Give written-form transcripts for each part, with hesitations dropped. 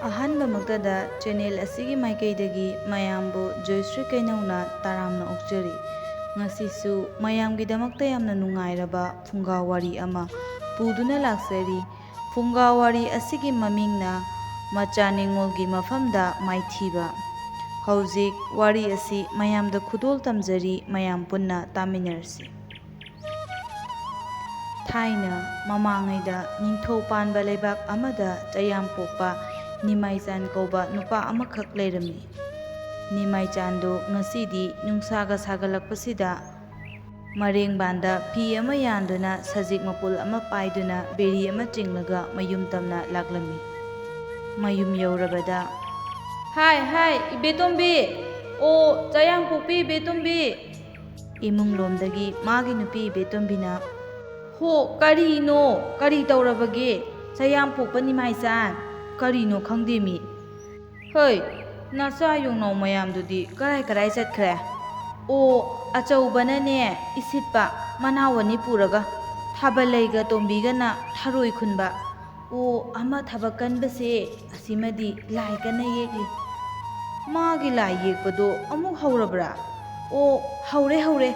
ꯑꯍꯥꯟꯕꯃꯛꯇꯗ channel ꯑꯁꯤꯒꯤ ꯃꯥꯏꯀꯩꯗꯒꯤ ꯃꯌꯥꯝꯕꯨ ꯖꯣꯏꯁ꯭ꯔꯤ ꯀꯩꯅꯧꯅ ꯇꯔꯥꯝꯅ ꯑꯣꯛꯆꯔꯤ꯫ ꯉꯁꯤꯁꯨ ꯃꯌꯥꯝꯒꯤꯗꯃꯛꯇ ꯌꯥꯝꯅ ꯅꯨꯡꯉꯥꯏꯔꯕ ꯐꯨꯡꯒꯥ ꯋꯥꯔꯤ ꯑꯃ ꯄꯨꯗꯨꯅ ꯂꯥꯛꯆꯔꯤ꯫ ꯐꯨꯡꯒꯥ ꯋꯥꯔꯤ ꯑꯁꯤꯒꯤ ꯃꯃꯤꯡꯅ ꯃꯆꯥ ꯅꯤꯡꯉꯣꯜꯒꯤ ꯃꯐꯝꯗ ꯃꯥꯏꯊꯤꯕ꯫ ꯍꯧꯖꯤꯛ ꯋꯥꯔꯤ ꯑꯁꯤ ꯃꯌꯥꯝꯗ ꯈꯨꯗꯣꯜ ꯇꯝꯖꯔꯤ, ꯃꯌꯥꯝ ꯄꯨꯟꯅ ꯇꯥꯃꯤꯟꯅꯔꯁꯤ꯫ ꯊꯥꯏꯅ ꯃꯃꯥꯡꯉꯩꯗ ꯅꯤꯡꯊꯧ ꯄꯥꯟꯕ ꯂꯩꯕꯥꯛ ꯑꯃꯗ ꯆꯌꯥꯝꯄꯣꯛꯄ ꯅꯤꯃꯥꯏꯆꯥꯟ ꯀꯧꯕ ꯅꯨꯄꯥ ꯑꯃꯈꯛ ꯂꯩꯔꯝꯃꯤ꯫ ꯅꯤꯃꯥꯏꯆꯥꯟꯗꯣ ꯉꯁꯤꯗꯤ ꯅꯨꯡꯁꯥꯒ ꯁꯥꯒꯠꯂꯛꯄꯁꯤꯗ ꯃꯔꯦꯡꯕꯥꯟꯗ ꯐꯤ ꯑꯃ ꯌꯥꯟꯗꯨꯅ ꯁꯖꯤꯛ ꯃꯄꯨꯜ ꯑꯃ ꯄꯥꯏꯗꯨꯅ ꯕꯦꯔꯤ ꯑꯃ ꯆꯤꯡꯂꯒ ꯃꯌꯨꯝ ꯇꯝꯅ ꯂꯥꯛꯂꯝꯃꯤ꯫ ꯃꯌꯨꯝ ꯌꯧꯔꯕꯗ, "ꯍꯥꯏ ꯏꯕꯦꯇꯣꯝꯕꯤ, ꯑꯣ ꯆꯌꯥꯝꯄꯣꯛꯄꯤ ꯏꯕꯦꯇꯣꯝꯕꯤ!" ꯏꯃꯨꯡꯂꯣꯝꯗꯒꯤ ꯃꯥꯒꯤ ꯅꯨꯄꯤ ꯏꯕꯦꯇꯣꯝꯕꯤꯅ, "ꯍꯣ ꯀꯔꯤꯅꯣ? ꯀꯔꯤ ꯇꯧꯔꯕꯒꯦ? ꯆꯌꯥꯝꯄꯣꯛꯄ ꯅꯤꯃꯥꯏꯆꯥꯟ, ꯀꯔꯤꯅꯣ ꯈꯪꯗꯦꯃꯤ? ꯍꯩ, ꯅꯆꯥ ꯌꯣꯡꯅꯥꯎ ꯃꯌꯥꯝꯗꯨꯗꯤ ꯀꯔꯥꯏ ꯆꯠꯈ꯭ꯔꯦ? ꯑꯣ ꯑꯆꯧꯕꯅꯅꯦ ꯏꯁꯤꯠꯄ ꯃꯅꯥꯎ ꯑꯅꯤ ꯄꯨꯔꯒ, ꯊꯥꯕꯜꯂꯩꯒ ꯇꯣꯝꯕꯤꯒꯅ ꯊꯔꯣꯏ ꯈꯨꯟꯕ꯫ ꯑꯣ ꯑꯃ ꯊꯕꯛ ꯀꯟꯕꯁꯦ ꯑꯁꯤꯃꯗꯤ ꯂꯥꯏ ꯀꯟꯅ ꯌꯦꯛꯂꯤ꯫ ꯃꯥꯒꯤ ꯂꯥꯏ ꯌꯦꯛꯄꯗꯣ ꯑꯃꯨꯛ ꯍꯧꯔꯕ꯭ꯔꯥ? ꯑꯣ ꯍꯧꯔꯦ꯫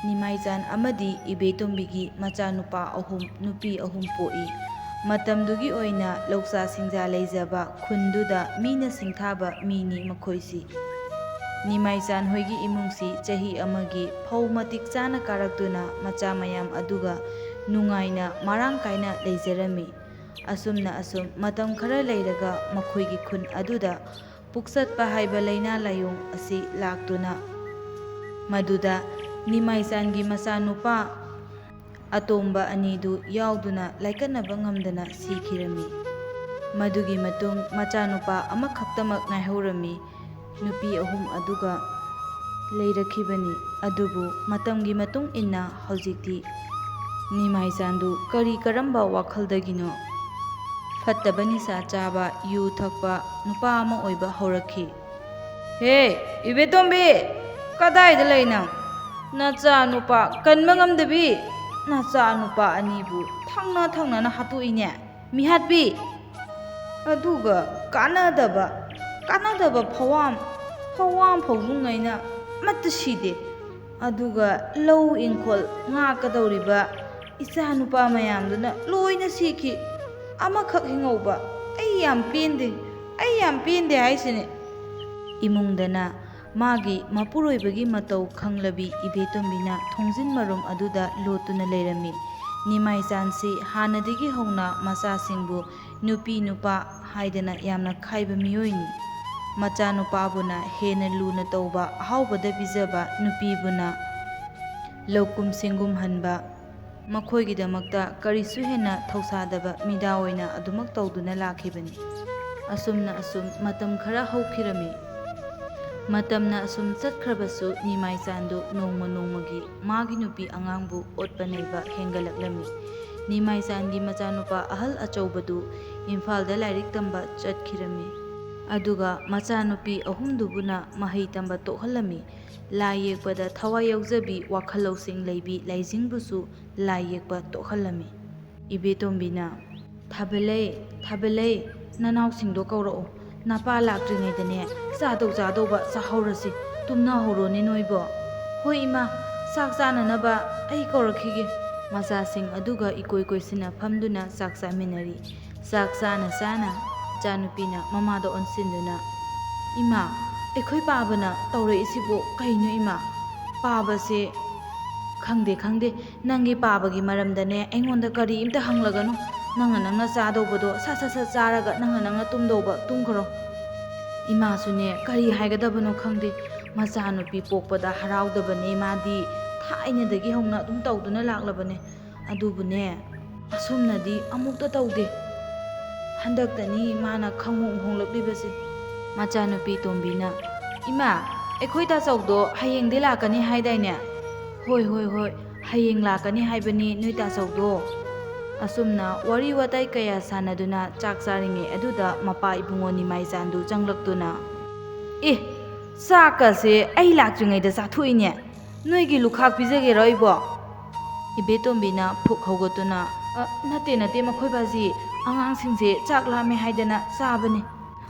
ꯅꯤꯃꯥꯏꯆꯥꯟ ꯑꯃꯗꯤ ꯏꯕꯦꯇꯣꯝꯕꯤꯒꯤ ꯃꯆꯥꯅꯨꯄꯥ ꯑꯍꯨꯝ, ꯅꯨꯄꯤ ꯑꯍꯨꯝ ꯄꯣꯛꯏ꯫ ꯃꯇꯝꯗꯨꯒꯤ ꯑꯣꯏꯅ ꯂꯧꯆꯥ ꯁꯤꯡꯖꯥ ꯂꯩꯖꯕ ꯈꯨꯟꯗꯨꯗ ꯃꯤꯅ ꯁꯤꯡꯊꯥꯕ ꯃꯤꯅꯤ ꯃꯈꯣꯏꯁꯤ꯫ ꯅꯤꯃꯥꯏꯆꯥꯟ ꯍꯣꯏꯒꯤ ꯏꯃꯨꯡꯁꯤ ꯆꯍꯤ ꯑꯃꯒꯤ ꯐꯧ ꯃꯇꯤꯛ ꯆꯥꯅ ꯀꯥꯔꯛꯇꯨꯅ ꯃꯆꯥ ꯃꯌꯥꯝ ꯑꯗꯨꯒ ꯅꯨꯡꯉꯥꯏꯅ ꯃꯔꯥꯡ ꯀꯥꯏꯅ ꯂꯩꯖꯔꯝꯃꯤ꯫ ꯑꯁꯨꯝꯅ ꯃꯇꯝ ꯈꯔ ꯂꯩꯔꯒ ꯃꯈꯣꯏꯒꯤ ꯈꯨꯟ ꯑꯗꯨꯗ ꯄꯨꯛꯆꯠꯄ ꯍꯥꯏꯕ ꯂꯩꯅꯥ ꯂꯥꯏꯑꯣꯡ ꯑꯁꯤ ꯂꯥꯛꯇꯨꯅ ꯃꯗꯨꯗ ꯅꯤꯃꯥꯏꯆꯥꯟꯒꯤ ꯃꯆꯥꯅꯨꯄꯥ ꯑꯇꯣꯝꯕ ꯑꯅꯤꯗꯨ ꯌꯥꯎꯗꯨꯅ ꯂꯥꯏꯀꯠꯅꯕ ꯉꯝꯗꯅ ꯁꯤꯈꯤꯔꯝꯃꯤ꯫ ꯃꯗꯨꯒꯤ ꯃꯇꯨꯡ ꯃꯆꯥꯅꯨꯄꯥ ꯑꯃꯈꯛꯇꯃꯛ ꯉꯥꯏꯍꯧꯔꯝꯃꯤ꯫ ꯅꯨꯄꯤ ꯑꯍꯨꯝ ꯑꯗꯨꯒ ꯂꯩꯔꯛꯈꯤꯕꯅꯤ꯫ ꯑꯗꯨꯕꯨ ꯃꯇꯝꯒꯤ ꯃꯇꯨꯡ ꯏꯟꯅ ꯍꯧꯖꯤꯛꯇꯤ ꯅꯤꯃꯥꯏꯆꯥꯟꯗꯨ ꯀꯔꯝꯕ ꯋꯥꯈꯜꯗꯒꯤꯅꯣ ꯐꯠꯇꯕ ꯅꯤꯁꯥ ꯆꯥꯕ, ꯌꯨ ꯊꯛꯄ ꯅꯨꯄꯥ ꯑꯃ ꯑꯣꯏꯕ ꯍꯧꯔꯛꯈꯤ꯫ "ꯍꯦ ꯏꯕꯦꯇꯣꯝꯕꯤ, ꯀꯗꯥꯏꯗ ꯂꯩ ꯅꯪ? ꯅꯆꯥ ꯅꯨꯄꯥ ꯀꯟꯕ ꯉꯝꯗꯕꯤ ꯅꯆꯥ ꯅꯨꯄꯥ ꯑꯅꯤꯕꯨ ꯊꯪꯅꯅ ꯍꯥꯠꯇꯣꯛꯏꯅꯦ, ꯃꯤꯍꯥꯠꯄꯤ! ꯑꯗꯨꯒ ꯀꯥꯟꯅꯗꯕ ꯐꯧꯋꯥꯝ ꯐꯧꯖꯨꯡꯉꯩꯅ ꯑꯃꯠꯇ ꯁꯤꯗꯦ꯫ ꯑꯗꯨꯒ ꯂꯧ ꯏꯪꯈꯣꯜ ꯉꯥꯛꯀꯗꯧꯔꯤꯕ ꯏꯆꯥ ꯅꯨꯄꯥ ꯃꯌꯥꯝꯗꯨꯅ ꯂꯣꯏꯅ ꯁꯤꯈꯤ, ꯑꯃꯈꯛ ꯍꯤꯡꯍꯧꯕ꯫ ꯑꯩ ꯌꯥꯝ ꯄꯦꯟꯗꯦ ꯍꯥꯏꯁꯤꯅꯤ!" ꯏꯃꯨꯡꯗꯅ ꯃꯥꯒꯤ ꯃꯄꯨꯔꯣꯏꯕꯒꯤ ꯃꯇꯧ ꯈꯪꯂꯕꯤ ꯏꯕꯦꯇꯣꯝꯕꯤꯅ ꯊꯣꯡꯖꯤꯟ ꯃꯔꯨꯝ ꯑꯗꯨꯗ ꯂꯣꯠꯇꯨꯅ ꯂꯩꯔꯝꯃꯤ꯫ ꯅꯤꯃꯥꯏꯆꯥꯟꯁꯤ ꯍꯥꯟꯅꯗꯒꯤ ꯍꯧꯅ ꯃꯆꯥꯁꯤꯡꯕꯨ ꯅꯨꯄꯤ ꯅꯨꯄꯥ ହାꯏꯗꯅ ꯌꯥꯝꯅ ꯈꯥꯏꯕ ꯃꯤꯑꯣꯏꯅꯤ꯫ ꯃꯆꯥꯅꯨꯄꯥꯕꯨꯅ ꯍꯦꯟꯅ ꯂꯨꯅ ꯇꯧꯕ, ꯑꯍꯥꯎꯕꯗ ꯄꯤꯖꯕ, ꯅꯨꯄꯤꯕꯨꯅ ꯂꯧꯀꯨꯝ ꯁꯤꯡꯒꯨꯝꯍꯟꯕ, ꯃꯈꯣꯏꯒꯤꯗꯃꯛꯇ ꯀꯔꯤꯁꯨ ꯍꯦꯟꯅ ꯊꯧꯁꯥꯗꯕ ꯃꯤꯗꯥ ꯑꯣꯏꯅ ꯑꯗꯨꯃꯛ ꯇꯧꯗꯨꯅ ꯂꯥꯛꯈꯤꯕꯅꯤ꯫ ꯑꯁꯨꯝꯅ ꯃꯇꯝ ꯈꯔ ꯍꯧꯈꯤꯔꯝꯃꯤ꯫ ꯃꯇꯝꯅ ꯑꯁꯨꯝ ꯆꯠꯈ꯭ꯔꯕꯁꯨ ꯅꯤꯃꯥꯏꯆꯥꯟꯗꯨ ꯅꯣꯡꯃꯒꯤ ꯃꯥꯒꯤ ꯅꯨꯄꯤ ꯑꯉꯥꯡꯕꯨ ꯑꯣꯠꯄ ꯅꯩꯕ ꯍꯦꯟꯒꯠꯂꯛꯂꯝꯃꯤ꯫ ꯅꯤꯃꯥꯏꯆꯥꯟꯒꯤ ꯃꯆꯥꯅꯨꯄꯥ ꯑꯍꯜ ꯑꯆꯧꯕꯗꯨ ꯏꯝꯐꯥꯜꯗ ꯂꯥꯏꯔꯤꯛ ꯇꯝꯕ ꯆꯠꯈꯤꯔꯝꯃꯤ꯫ ꯑꯗꯨꯒ ꯃꯆꯥꯅꯨꯄꯤ ꯑꯍꯨꯝꯗꯨꯕꯨꯅ ꯃꯍꯩ ꯇꯝꯕ ꯇꯣꯛꯍꯜꯂꯝꯃꯤ꯫ ꯂꯥꯏ ꯌꯦꯛꯄꯗ ꯊꯋꯥꯏ ꯌꯥꯎꯖꯕꯤ, ꯋꯥꯈꯜ ꯂꯧꯁꯤꯡ ꯂꯩꯕꯤ ꯂꯩꯖꯤꯡꯕꯨꯁꯨ ꯂꯥꯏ ꯌꯦꯛꯄ ꯇꯣꯛꯍꯜꯂꯝꯃꯤ꯫ ꯏꯕꯦꯇꯣꯝꯕꯤꯅ, "ꯊꯥꯕꯜꯂꯩ, ꯅꯅꯥꯎꯁꯤꯡꯗꯣ ꯀꯧꯔꯛꯑꯣ, ꯅꯄꯥ ꯂꯥꯛꯇ꯭ꯔꯤꯉꯩꯗꯅꯦ ꯆꯥꯗꯧꯕ ꯆꯥꯍꯧꯔꯁꯤ, ꯇꯨꯝꯅꯍꯧꯔꯣꯅꯦ ꯅꯣꯏꯕꯣ." "ꯍꯣꯏ ꯏꯃꯥ, ꯆꯥꯛ ꯆꯥꯅꯅꯕ ꯑꯩ ꯀꯧꯔꯛꯈꯤꯒꯦ." ꯃꯆꯥꯁꯤꯡ ꯑꯗꯨꯒ ꯏꯀꯣꯏ ꯀꯣꯏꯁꯤꯟꯅ ꯐꯝꯗꯨꯅ ꯆꯥꯛ ꯆꯥꯃꯤꯟꯅꯔꯤ꯫ ꯆꯥꯛ ꯆꯥꯅ ꯃꯆꯥꯅꯨꯄꯤꯅ ꯃꯃꯥꯗ ꯑꯣꯟꯁꯤꯟꯗꯨꯅ, "ꯏꯃꯥ, ꯑꯩꯈꯣꯏ ꯄꯥꯕꯅ ꯇꯧꯔꯛꯏꯁꯤꯕꯨ ꯀꯩꯅꯣ ꯏꯃꯥ? ꯄꯥꯕꯁꯦ ꯈꯪꯗꯦ, ꯅꯪꯒꯤ ꯄꯥꯕꯒꯤ ꯃꯔꯝꯗꯅꯦ ꯑꯩꯉꯣꯟꯗ ꯀꯔꯤꯝꯇ ꯍꯪꯂꯒꯅꯨ꯫ ꯅꯪꯅ ꯆꯥꯗꯧꯕꯗꯣ ꯁꯠ ꯆꯥꯔꯒ ꯅꯪꯅ ꯇꯨꯝꯗꯧꯕ ꯇꯨꯝꯈ꯭ꯔꯣ." ꯏꯃꯥꯁꯨꯅꯦ ꯀꯔꯤ ꯍꯥꯏꯒꯗꯕꯅꯣ ꯈꯪꯗꯦ꯫ ꯃꯆꯥꯅꯨꯄꯤ ꯄꯣꯛꯄꯗ ꯍꯔꯥꯎꯗꯕꯅꯦ ꯃꯥꯗꯤ, ꯊꯥꯏꯅꯗꯒꯤ ꯍꯧꯅ ꯑꯗꯨꯝ ꯇꯧꯗꯨꯅ ꯂꯥꯛꯂꯕꯅꯦ꯫ ꯑꯗꯨꯕꯨꯅꯦ ꯑꯁꯨꯝꯅꯗꯤ ꯑꯃꯨꯛꯇ ꯇꯧꯗꯦ꯫ ꯍꯟꯗꯛꯇꯅꯤ ꯃꯥꯅ ꯈꯪꯍꯣꯡ ꯍꯣꯡꯂꯛꯂꯤꯕꯁꯦ꯫ ꯃꯆꯥꯅꯨꯄꯤ ꯇꯣꯝꯕꯤꯅ, "ꯏꯃꯥ, ꯑꯩꯈꯣꯏ ꯇꯥꯆꯧꯗꯣ ꯍꯌꯦꯡꯗꯤ ꯂꯥꯛꯀꯅꯤ ꯍꯥꯏꯗꯥꯏꯅꯦ?" "ꯍꯣꯏ, ꯍꯌꯦꯡ ꯂꯥꯛꯀꯅꯤ ꯍꯥꯏꯕꯅꯤ ꯅꯣꯏ ꯇꯥꯆꯧꯗꯣ." ꯑꯁꯨꯝꯅ ꯋꯥꯔꯤ ꯋꯥꯇꯥꯏ ꯀꯌꯥ ꯁꯥꯟꯅꯗꯨꯅ ꯆꯥꯛ ꯆꯥꯔꯤꯉꯩ ꯑꯗꯨꯗ ꯃꯄꯥ ꯏꯕꯨꯡꯉꯣ ꯅꯤꯃꯥꯏꯆꯥꯟꯗꯨ ꯆꯪꯂꯛꯇꯨꯅ, "ꯑꯦ, ꯆꯥꯛꯀꯁꯦ ꯑꯩ ꯂꯥꯛꯇ꯭ꯔꯤꯉꯩꯗ ꯆꯥꯊꯣꯛꯏꯅꯦ, ꯅꯣꯏꯒꯤ ꯂꯨꯈꯥꯛ ꯄꯤꯖꯒꯦꯔꯣ ꯑꯩꯕꯣ?" ꯏꯕꯦꯇꯣꯝꯕꯤꯅ ꯐꯨꯛ ꯍꯧꯒꯠꯇꯨꯅ, ꯅꯠꯇꯦ ꯃꯈꯣꯏ ꯕꯥꯖꯤ, ꯑꯉꯥꯡꯁꯤꯡꯁꯦ ꯆꯥꯛ ꯂꯥꯝꯃꯦ ꯍꯥꯏꯗꯅ ꯆꯥꯕꯅꯤ.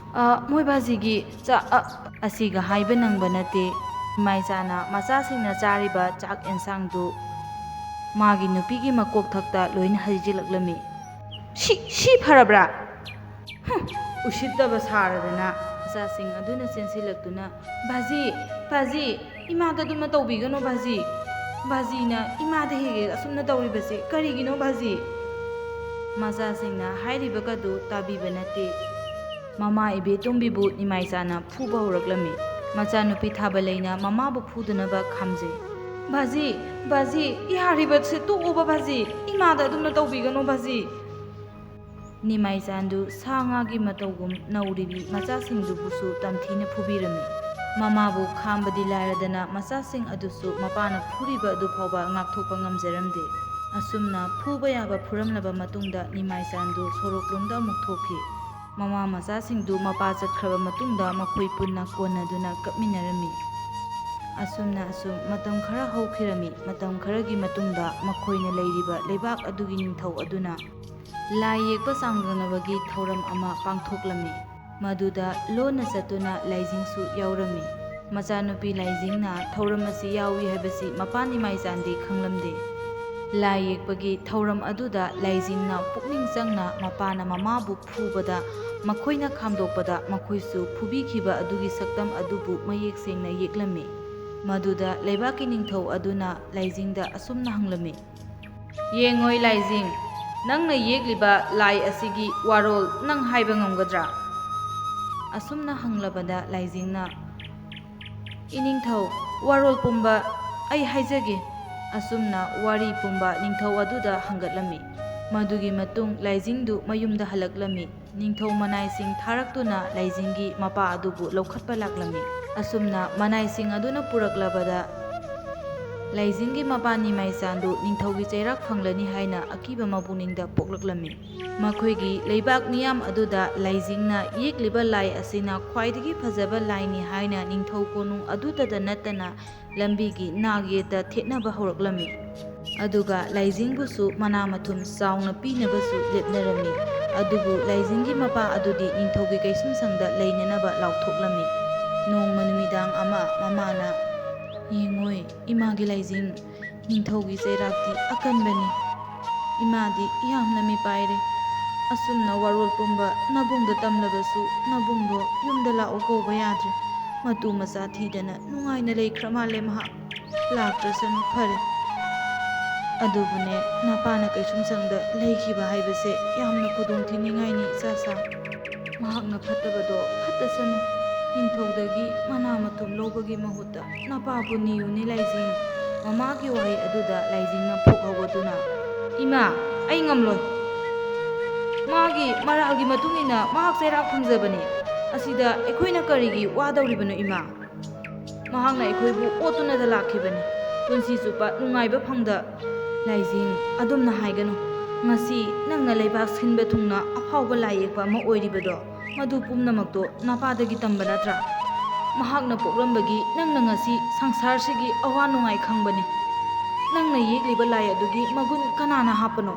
ꯃꯣꯏ ꯕꯥꯖꯤꯒꯤ ꯑꯁꯤꯒ ꯍꯥꯏꯕ ꯅꯪꯕ ꯅꯠꯇꯦ. ꯏꯃꯥꯏꯆꯥꯅ ꯃꯆꯥꯁꯤꯡꯅ ꯆꯥꯔꯤꯕ ꯆꯥꯛ ꯑꯦꯟꯁꯥꯡꯗꯨ ꯃꯥꯒꯤ ꯅꯨꯄꯤꯒꯤ ꯃꯀꯣꯛꯊꯛꯇ ꯂꯣꯏꯅ ꯍꯩꯖꯤꯜꯂꯛꯂꯝꯃꯤ. ꯁꯤ ꯐꯔꯕ꯭ꯔꯥ? ꯎꯁꯤꯠꯇꯕ ꯁꯥꯔꯗꯅ ꯃꯆꯥꯁꯤꯡ ꯑꯗꯨꯅ ꯆꯦꯟꯁꯤꯜꯂꯛꯇꯨꯅ, ꯕꯥꯖꯤ, ꯏꯃꯥꯗ ꯑꯗꯨꯝꯅ ꯇꯧꯕꯤꯒꯅꯣ ꯕꯥꯖꯤ. ꯕꯥꯖꯤꯅ ꯏꯃꯥꯗ ꯍꯦꯛ ꯑꯁꯨꯝꯅ ꯇꯧꯔꯤꯕꯁꯦ ꯀꯔꯤꯒꯤꯅꯣ ꯕꯥꯖꯤ? ꯃꯆꯥꯁꯤꯡꯅ ꯍꯥꯏꯔꯤꯕꯒꯗꯨ ꯇꯥꯕꯤꯕ ꯅꯠꯇꯦ. ꯃꯃꯥ ꯏꯕꯦꯇꯣꯝꯕꯤꯕꯨ ꯅꯤꯃꯥꯏꯆꯥꯅ ꯐꯨꯕ ꯍꯧꯔꯛꯂꯝꯃꯤ. ꯃꯆꯥꯅꯨꯄꯤ ꯊꯥꯕꯂꯩꯅ ꯃꯃꯥꯕꯨ ꯐꯨꯗꯅꯕ ꯈꯥꯝꯖꯩ. ꯕꯥꯖꯤ, ꯌꯥꯔꯤꯕꯁꯦ ꯇꯣꯛꯑꯣꯕ ꯕꯥꯖꯤ. ꯏꯃꯥꯗ ꯑꯗꯨꯝꯅ ꯇꯧꯕꯤꯒꯅꯣ ꯕꯥꯖꯤ. ꯅꯤꯃꯥꯏꯆꯥꯟꯗꯨ ꯁꯥ ꯉꯥꯒꯤ ꯃꯇꯧꯒꯨꯝ ꯅꯧꯔꯤꯕꯤ ꯃꯆꯥꯁꯤꯡꯗꯨꯕꯨꯁꯨ ꯇꯝꯊꯤꯅ ꯐꯨꯕꯤꯔꯝꯃꯤ. ꯃꯃꯥꯕꯨ ꯈꯥꯝꯕꯗꯤ ꯂꯥꯏꯔꯗꯅ ꯃꯆꯥꯁꯤꯡ ꯑꯗꯨꯁꯨ ꯃꯄꯥꯅ ꯐꯨꯔꯤꯕ ꯑꯗꯨ ꯐꯥꯎꯕ ꯉꯥꯛꯊꯣꯛꯄ ꯉꯝꯖꯔꯝꯗꯦ. ꯑꯁꯨꯝꯅ ꯐꯨꯕ ꯌꯥꯕ ꯐꯨꯔꯝꯂꯕ ꯃꯇꯨꯡꯗ ꯅꯤꯃꯥꯏꯆꯥꯟꯗꯨ ꯁꯣꯔꯣꯛꯂꯣꯝꯗ ꯑꯃꯨꯛ ꯊꯣꯛꯈꯤ. ꯃꯃꯥ ꯃꯆꯥꯁꯤꯡꯗꯨ ꯃꯄꯥ ꯆꯠꯈ꯭ꯔꯕ ꯃꯇꯨꯡꯗ ꯃꯈꯣꯏ ꯄꯨꯟꯅ ꯀꯣꯟꯅꯗꯨꯅ ꯀꯞꯃꯤꯟꯅꯔꯝꯃꯤ. ꯑꯁꯨꯝ ꯃꯇꯝ ꯈꯔ ꯍꯧꯈꯤꯔꯝꯃꯤ. ꯃꯇꯝ ꯈꯔꯒꯤ ꯃꯇꯨꯡꯗ ꯃꯈꯣꯏꯅ ꯂꯩꯔꯤꯕ ꯂꯩꯕꯥꯛ ꯑꯗꯨꯒꯤ ꯅꯤꯡꯊꯧ ꯑꯗꯨꯅ ꯂꯥꯏ ꯌꯦꯛꯄ ꯆꯥꯡꯗꯝꯅꯕꯒꯤ ꯊꯧꯔꯝ ꯑꯃ ꯄꯥꯡꯊꯣꯛꯂꯝꯃꯤ. ꯃꯗꯨꯗ ꯂꯣꯟꯅ ꯆꯠꯇꯨꯅ ꯂꯥꯏꯖꯤꯡꯁꯨ ꯌꯥꯎꯔꯝꯃꯤ. ꯃꯆꯥꯅꯨꯄꯤ ꯂꯥꯏꯖꯤꯡꯅ ꯊꯧꯔꯝ ꯑꯁꯤ ꯌꯥꯎꯏ ꯍꯥꯏꯕꯁꯤ ꯃꯄꯥ ꯅꯤꯃꯥꯏꯆꯥꯟꯗꯤ ꯈꯪꯂꯝꯗꯦ. ꯂꯥꯏ ꯌꯦꯛꯄꯒꯤ ꯊꯧꯔꯝ ꯑꯗꯨꯗ ꯂꯥꯏꯖꯤꯡꯅ ꯄꯨꯛꯅꯤꯡ ꯆꯪꯅ ꯃꯄꯥꯅ ꯃꯃꯥꯕꯨ ꯐꯨꯕꯗ ꯃꯈꯣꯏꯅ ꯈꯥꯝꯗꯣꯛꯄꯗ ꯃꯈꯣꯏꯁꯨ ꯐꯨꯕꯤꯈꯤꯕ ꯑꯗꯨꯒꯤ ꯁꯛꯇꯝ ꯑꯗꯨꯕꯨ ꯃꯌꯦꯛ ꯁꯦꯡꯅ ꯌꯦꯛꯂꯝꯃꯤ. ꯃꯗꯨꯗ ꯂꯩꯕꯥꯛꯀꯤ ꯅꯤꯡꯊꯧ ꯑꯗꯨꯅ ꯂꯥꯏꯖꯤꯡꯗ ꯑꯁꯨꯝꯅ ꯍꯪꯂꯝꯃꯤ. ꯌꯦꯡꯉꯣꯏ ꯂꯥꯏꯖꯤꯡ, ꯅꯪꯅ ꯌꯦꯛꯂꯤꯕ ꯂꯥꯏ ꯑꯁꯤꯒꯤ ꯋꯥꯔꯣꯜ ꯅꯪ ꯍꯥꯏꯕ ꯉꯝꯒꯗ꯭ꯔꯥ? ꯑꯁꯨꯝꯅ ꯍꯪꯂꯕꯗ ꯂꯥꯏꯖꯤꯡꯅ, ꯏꯅꯤꯡꯊꯧ, ꯋꯥꯔꯣꯜ ꯄꯨꯝꯕ ꯑꯩ ꯍꯥꯏꯖꯒꯦ. ꯑꯁꯨꯝꯅ ꯋꯥꯔꯤ ꯄꯨꯝꯕ ꯅꯤꯡꯊꯧ ꯑꯗꯨꯗ ꯍꯪꯒꯠꯂꯝꯃꯤ. ꯃꯗꯨꯒꯤ ꯃꯇꯨꯡ ꯂꯥꯏꯖꯤꯡꯗꯨ ꯃꯌꯨꯝꯗ ꯍꯜꯂꯛꯂꯝꯃꯤ. ꯅꯤꯡꯊꯧ ꯃꯅꯥꯏꯁꯤꯡ ꯊꯥꯔꯛꯇꯨꯅ ꯂꯥꯏꯖꯤꯡꯒꯤ ꯃꯄꯥ ꯑꯗꯨꯕꯨ ꯂꯧꯈꯠꯄ ꯂꯥꯛꯂꯝꯃꯤ. ꯑꯁꯨꯝꯅ ꯃꯅꯥꯏꯁꯤꯡ ꯑꯗꯨꯅ ꯄꯨꯔꯛꯂꯕꯗ ꯂꯥꯏꯖꯤꯡꯒꯤ ꯃꯄꯥ ꯅꯤꯃꯥꯏꯆꯥꯟꯗꯨ ꯅꯤꯡꯊꯧꯒꯤ ꯆꯩꯔꯥꯛ ꯐꯪꯂꯅꯤ ꯍꯥꯏꯅ ꯑꯀꯤꯕ ꯃꯄꯨꯛꯅꯤꯡꯗ ꯄꯣꯛꯂꯛꯂꯝꯃꯤ. ꯃꯈꯣꯏꯒꯤ ꯂꯩꯕꯥꯛ ꯃꯤꯌꯥꯝ ꯑꯗꯨꯗ ꯂꯥꯏꯖꯤꯡꯅ ꯌꯦꯛꯂꯤꯕ ꯂꯥꯏ ꯑꯁꯤꯅ ꯈ꯭ꯋꯥꯏꯗꯒꯤ ꯐꯖꯕ ꯂꯥꯏꯅꯤ ꯍꯥꯏꯅ ꯅꯤꯡꯊꯧ ꯀꯣꯅꯨꯡ ꯑꯗꯨꯇꯗ ꯅꯠꯇꯅ ꯂꯝꯕꯤꯒꯤ ꯅꯥꯛ ꯌꯦꯠꯇ ꯊꯦꯠꯅꯕ ꯍꯧꯔꯛꯂꯝꯃꯤ. ꯑꯗꯨꯒ ꯂꯥꯏꯖꯤꯡꯕꯨꯁꯨ ꯃꯅꯥ ꯃꯊꯨꯝ ꯆꯥꯎꯅ ꯄꯤꯅꯕꯁꯨ ꯂꯦꯞꯅꯔꯝꯃꯤ. ꯑꯗꯨꯕꯨ ꯂꯥꯏꯖꯤꯡꯒꯤ ꯃꯄꯥ ꯑꯗꯨꯗꯤ ꯅꯤꯡꯊꯧꯒꯤ ꯀꯩꯁꯨꯝꯁꯪꯗ ꯂꯩꯅꯅꯕ ꯂꯥꯎꯊꯣꯛꯂꯝꯃꯤ. ꯅꯣꯡꯃ ꯅꯨꯃꯤꯗꯥꯡ ꯑꯃ ꯃꯃꯥꯅ, ꯌꯦꯡꯉꯣꯏ ꯏꯃꯥꯒꯤ ꯂꯥꯏꯖꯤꯡ, ꯅꯤꯡꯊꯧꯒꯤ ꯆꯩꯔꯥꯛꯇꯤ ꯑꯀꯟꯕꯅꯤ. ꯏꯃꯥꯗꯤ ꯌꯥꯝꯅ ꯃꯤꯄꯥꯏꯔꯦ. ꯑꯁꯨꯝꯅ ꯋꯥꯔꯣꯜ ꯄꯨꯝꯕ ꯅꯕꯨꯡꯗ ꯇꯝꯂꯕꯁꯨ ꯅꯕꯨꯡꯗꯣ ꯌꯨꯝꯗ ꯂꯥꯛꯑꯣ ꯀꯧꯕ ꯌꯥꯗ꯭ꯔꯦ. ꯃꯇꯨ ꯃꯆꯥ ꯊꯤꯗꯅ ꯅꯨꯡꯉꯥꯏꯅ ꯂꯩꯈ꯭ꯔ ꯃꯥꯜꯂꯦ ꯃꯍꯥꯛ. ꯂꯥꯛꯇ꯭ꯔꯁꯅꯨ ꯐꯔꯦ. ꯑꯗꯨꯕꯨꯅꯦ, ꯅꯄꯥꯅ ꯀꯩꯁꯨꯝꯁꯪꯗ ꯂꯩꯈꯤꯕ ꯍꯥꯏꯕꯁꯦ ꯌꯥꯝꯅ ꯈꯨꯗꯣꯡ ꯊꯤꯅꯤꯡꯉꯥꯏꯅꯤ ꯏꯆꯥꯁꯥ. ꯃꯍꯥꯛꯅ ꯐꯠꯇꯕꯗꯣ ꯐꯠꯇꯁꯅꯨ. ꯅꯤꯡꯊꯧꯗꯒꯤ ꯃꯅꯥ ꯃꯊꯨꯝ ꯂꯧꯕꯒꯤ ꯃꯍꯨꯠꯇ ꯅꯄꯥꯕꯨ ꯅꯤꯌꯨꯅꯦ ꯂꯥꯏꯖꯤꯡ. ꯃꯃꯥꯒꯤ ꯋꯥꯍꯩ ꯑꯗꯨꯗ ꯂꯥꯏꯖꯤꯡꯅ ꯐꯨꯛ ꯍꯧꯒꯠꯇꯨꯅ, ꯏꯃꯥ, ꯑꯩ ꯉꯝꯂꯣꯏ. ꯃꯥꯒꯤ ꯃꯔꯥꯜꯒꯤ ꯃꯇꯨꯡ ꯏꯟꯅ ꯃꯍꯥꯛ ꯆꯩꯔꯥꯛ ꯐꯪꯖꯕꯅꯤ. ꯑꯁꯤꯗ ꯑꯩꯈꯣꯏꯅ ꯀꯔꯤꯒꯤ ꯋꯥꯗꯧꯔꯤꯕꯅꯣ ꯏꯃꯥ? ꯃꯍꯥꯛꯅ ꯑꯩꯈꯣꯏꯕꯨ ꯑꯣꯠꯇꯨꯅꯗ ꯂꯥꯛꯈꯤꯕꯅꯤ. ꯄꯨꯟꯁꯤ ꯆꯨꯞꯄ ꯅꯨꯡꯉꯥꯏꯕ ꯐꯪꯗ. ꯂꯥꯏꯖꯤꯡ, ꯑꯗꯨꯝꯅ ꯍꯥꯏꯒꯅꯨ. ꯉꯁꯤ ꯅꯪꯅ ꯂꯩꯕꯥꯛ ꯁꯤꯟꯕ ꯊꯨꯡꯅ ꯑꯐꯥꯎꯕ ꯂꯥꯏ ꯌꯦꯛꯄ ꯑꯃ ꯑꯣꯏꯔꯤꯕꯗꯣ,ꯃꯗꯨ ꯄꯨꯝꯅꯃꯛꯇꯣ ꯅꯄꯥꯗꯒꯤ ꯇꯝꯕ ꯅꯠꯇ꯭ꯔꯥ? ꯃꯍꯥꯛꯅ ꯄꯣꯛꯂꯝꯕꯒꯤ ꯅꯪꯅ ꯉꯁꯤ ꯁꯪꯁꯥꯔꯁꯤꯒꯤ ꯑꯋꯥ ꯅꯨꯡꯉꯥꯏ ꯈꯪꯕꯅꯤ. ꯅꯪꯅ ꯌꯦꯛꯂꯤꯕ ꯂꯥꯏ ꯑꯗꯨꯒꯤ ꯃꯒꯨꯟ ꯀꯅꯥꯅ ꯍꯥꯞꯄꯅꯣ?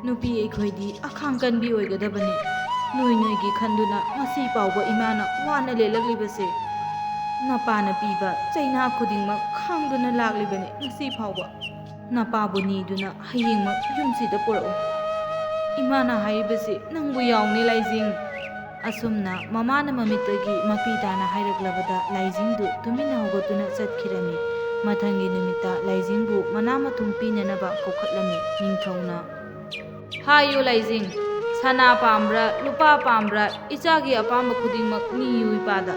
ꯅꯨꯄꯤ ꯑꯩꯈꯣꯏꯗꯤ ꯑꯈꯥꯡ ꯀꯟꯕꯤ ꯑꯣꯏꯒꯗꯕꯅꯤ. ꯅꯣꯏꯒꯤ ꯈꯟꯗꯨꯅ ꯉꯁꯤ ꯐꯥꯎꯕ ꯏꯃꯥꯅ ꯋꯥꯅ ꯂꯦꯜꯂꯛꯂꯤꯕꯁꯦ. ꯅꯄꯥꯅ ꯄꯤꯕ ꯆꯩꯅꯥ ꯈꯨꯗꯤꯡꯃꯛ ꯈꯥꯡꯗꯨꯅ ꯂꯥꯛꯂꯤꯕꯅꯤ ꯉꯁꯤ ꯐꯥꯎꯕ. ꯅꯄꯥꯕꯨ ꯅꯤꯗꯨꯅ ꯍꯌꯦꯡꯃꯛ ꯌꯨꯝꯁꯤꯗ ꯄꯨꯔꯛꯎ. ꯏꯃꯥꯅ ꯍꯥꯏꯔꯤꯕꯁꯤ ꯅꯪꯕꯨ ꯌꯥꯎꯅꯦ ꯂꯥꯏꯖꯤꯡ. ꯑꯁꯨꯝꯅ ꯃꯃꯥꯅ ꯃꯃꯤꯠꯇꯒꯤ ꯃꯄꯤ ꯇꯥꯅ ꯍꯥꯏꯔꯛꯂꯕꯗ ꯂꯥꯏꯖꯤꯡꯗꯨ ꯇꯨꯃꯤꯟꯅ ꯍꯧꯒꯠꯇꯨꯅ ꯆꯠꯈꯤꯔꯝꯃꯤ. ꯃꯊꯪꯒꯤ ꯅꯨꯃꯤꯠꯇ ꯂꯥꯏꯖꯤꯡꯕꯨ ꯃꯅꯥ ꯃꯊꯨꯝ ꯄꯤꯅꯅꯕ ꯀꯧꯈꯠꯂꯝꯃꯤ. ꯅꯤꯡꯊꯧꯅ, ꯍꯥꯏꯌꯨ ꯂꯥꯏꯖꯤꯡ, ꯁꯅꯥ ꯄꯥꯝꯕ꯭ꯔꯥ ꯂꯨꯄꯥ ꯄꯥꯝꯕ꯭ꯔꯥ, ꯏꯆꯥꯒꯤ ꯑꯄꯥꯝꯕ ꯈꯨꯗꯤꯡꯃꯛ ꯅꯤꯌꯨ ꯏꯄꯥꯗ.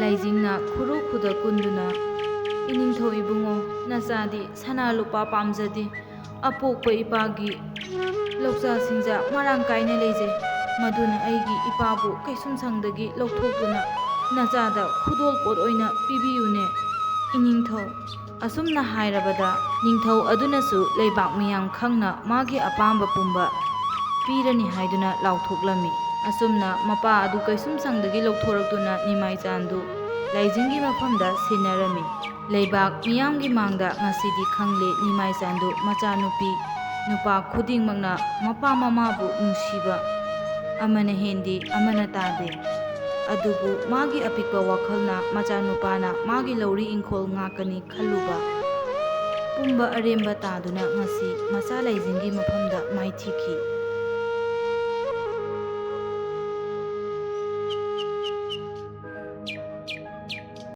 ꯂꯥꯏꯖꯤꯡꯅ ꯈꯨꯔꯨ ꯈꯨꯗ ꯀꯨꯟꯗꯨꯅ, ꯏꯅꯤꯡꯊꯧ ꯏꯕꯨꯡꯉꯣ, ꯅꯆꯥꯗꯤ ꯁꯅꯥ ꯂꯨꯄꯥ ꯄꯥꯝꯖꯗꯦ. ꯑꯄꯣꯛꯄ ꯏꯄꯥꯒꯤ ꯂꯧꯆꯥ ꯁꯤꯡꯆꯥ ꯃꯔꯥꯡ ꯀꯥꯏꯅ ꯂꯩꯖꯩ. ꯃꯗꯨꯅ ꯑꯩꯒꯤ ꯏꯄꯥꯕꯨ ꯀꯩꯁꯨꯝꯁꯪꯗꯒꯤ ꯂꯧꯊꯣꯛꯇꯨꯅ ꯅꯆꯥꯗ ꯈꯨꯗꯣꯜ ꯄꯣꯠ ꯑꯣꯏꯅ ꯄꯤꯕꯤꯌꯨꯅꯦ ꯏꯅꯤꯡꯊꯧ. ꯑꯁꯨꯝꯅ ꯍꯥꯏꯔꯕꯗ ꯅꯤꯡꯊꯧ ꯑꯗꯨꯅꯁꯨ ꯂꯩꯕꯥꯛ ꯃꯤꯌꯥꯝ ꯈꯪꯅ ꯃꯥꯒꯤ ꯑꯄꯥꯝꯕ ꯄꯨꯝꯕ ꯄꯤꯔꯅꯤ ꯍꯥꯏꯗꯨꯅ ꯂꯥꯎꯊꯣꯛꯂꯝꯃꯤ꯫ ꯑꯁꯨꯝꯅ ꯃꯄꯥ ꯑꯗꯨ ꯀꯩꯁꯨꯝꯁꯪꯗꯒꯤ ꯂꯧꯊꯣꯔꯛꯇꯨꯅ ꯅꯤꯃꯥꯏꯆꯥꯟꯗꯨ ꯂꯥꯏꯖꯤꯡꯒꯤ ꯃꯐꯝꯗ ꯁꯤꯟꯅꯔꯝꯃꯤ꯫ ꯂꯩꯕꯥꯛ ꯃꯤꯌꯥꯝꯒꯤ ꯃꯥꯡꯗ ꯉꯁꯤꯗꯤ ꯈꯪꯂꯦ ꯅꯤꯃꯥꯏꯆꯥꯟꯗꯨ ꯃꯆꯥꯅꯨꯄꯤ ꯅꯨꯄꯥ ꯈꯨꯗꯤꯡꯃꯛꯅ ꯃꯄꯥ ꯃꯃꯥꯕꯨ ꯅꯨꯡꯁꯤꯕ ꯑꯃꯅ ꯍꯦꯟꯗꯦ ꯑꯃꯅ ꯇꯥꯗꯦ꯫ ꯑꯗꯨꯕꯨ ꯃꯥꯒꯤ ꯑꯄꯤꯛꯄ ꯋꯥꯈꯜꯅ ꯃꯆꯥꯅꯨꯄꯥꯅ ꯃꯥꯒꯤ ꯂꯧꯔꯤ ꯏꯪꯈꯣꯜ ꯉꯥꯛꯀꯅꯤ ꯈꯜꯂꯨꯕ ꯄꯨꯝꯕ ꯑꯔꯦꯝꯕ ꯇꯥꯗꯨꯅ ꯉꯁꯤ ꯃꯆꯥ ꯂꯩꯖꯤꯡꯒꯤ ꯃꯐꯝꯗ ꯃꯥꯏꯊꯤꯈꯤ꯫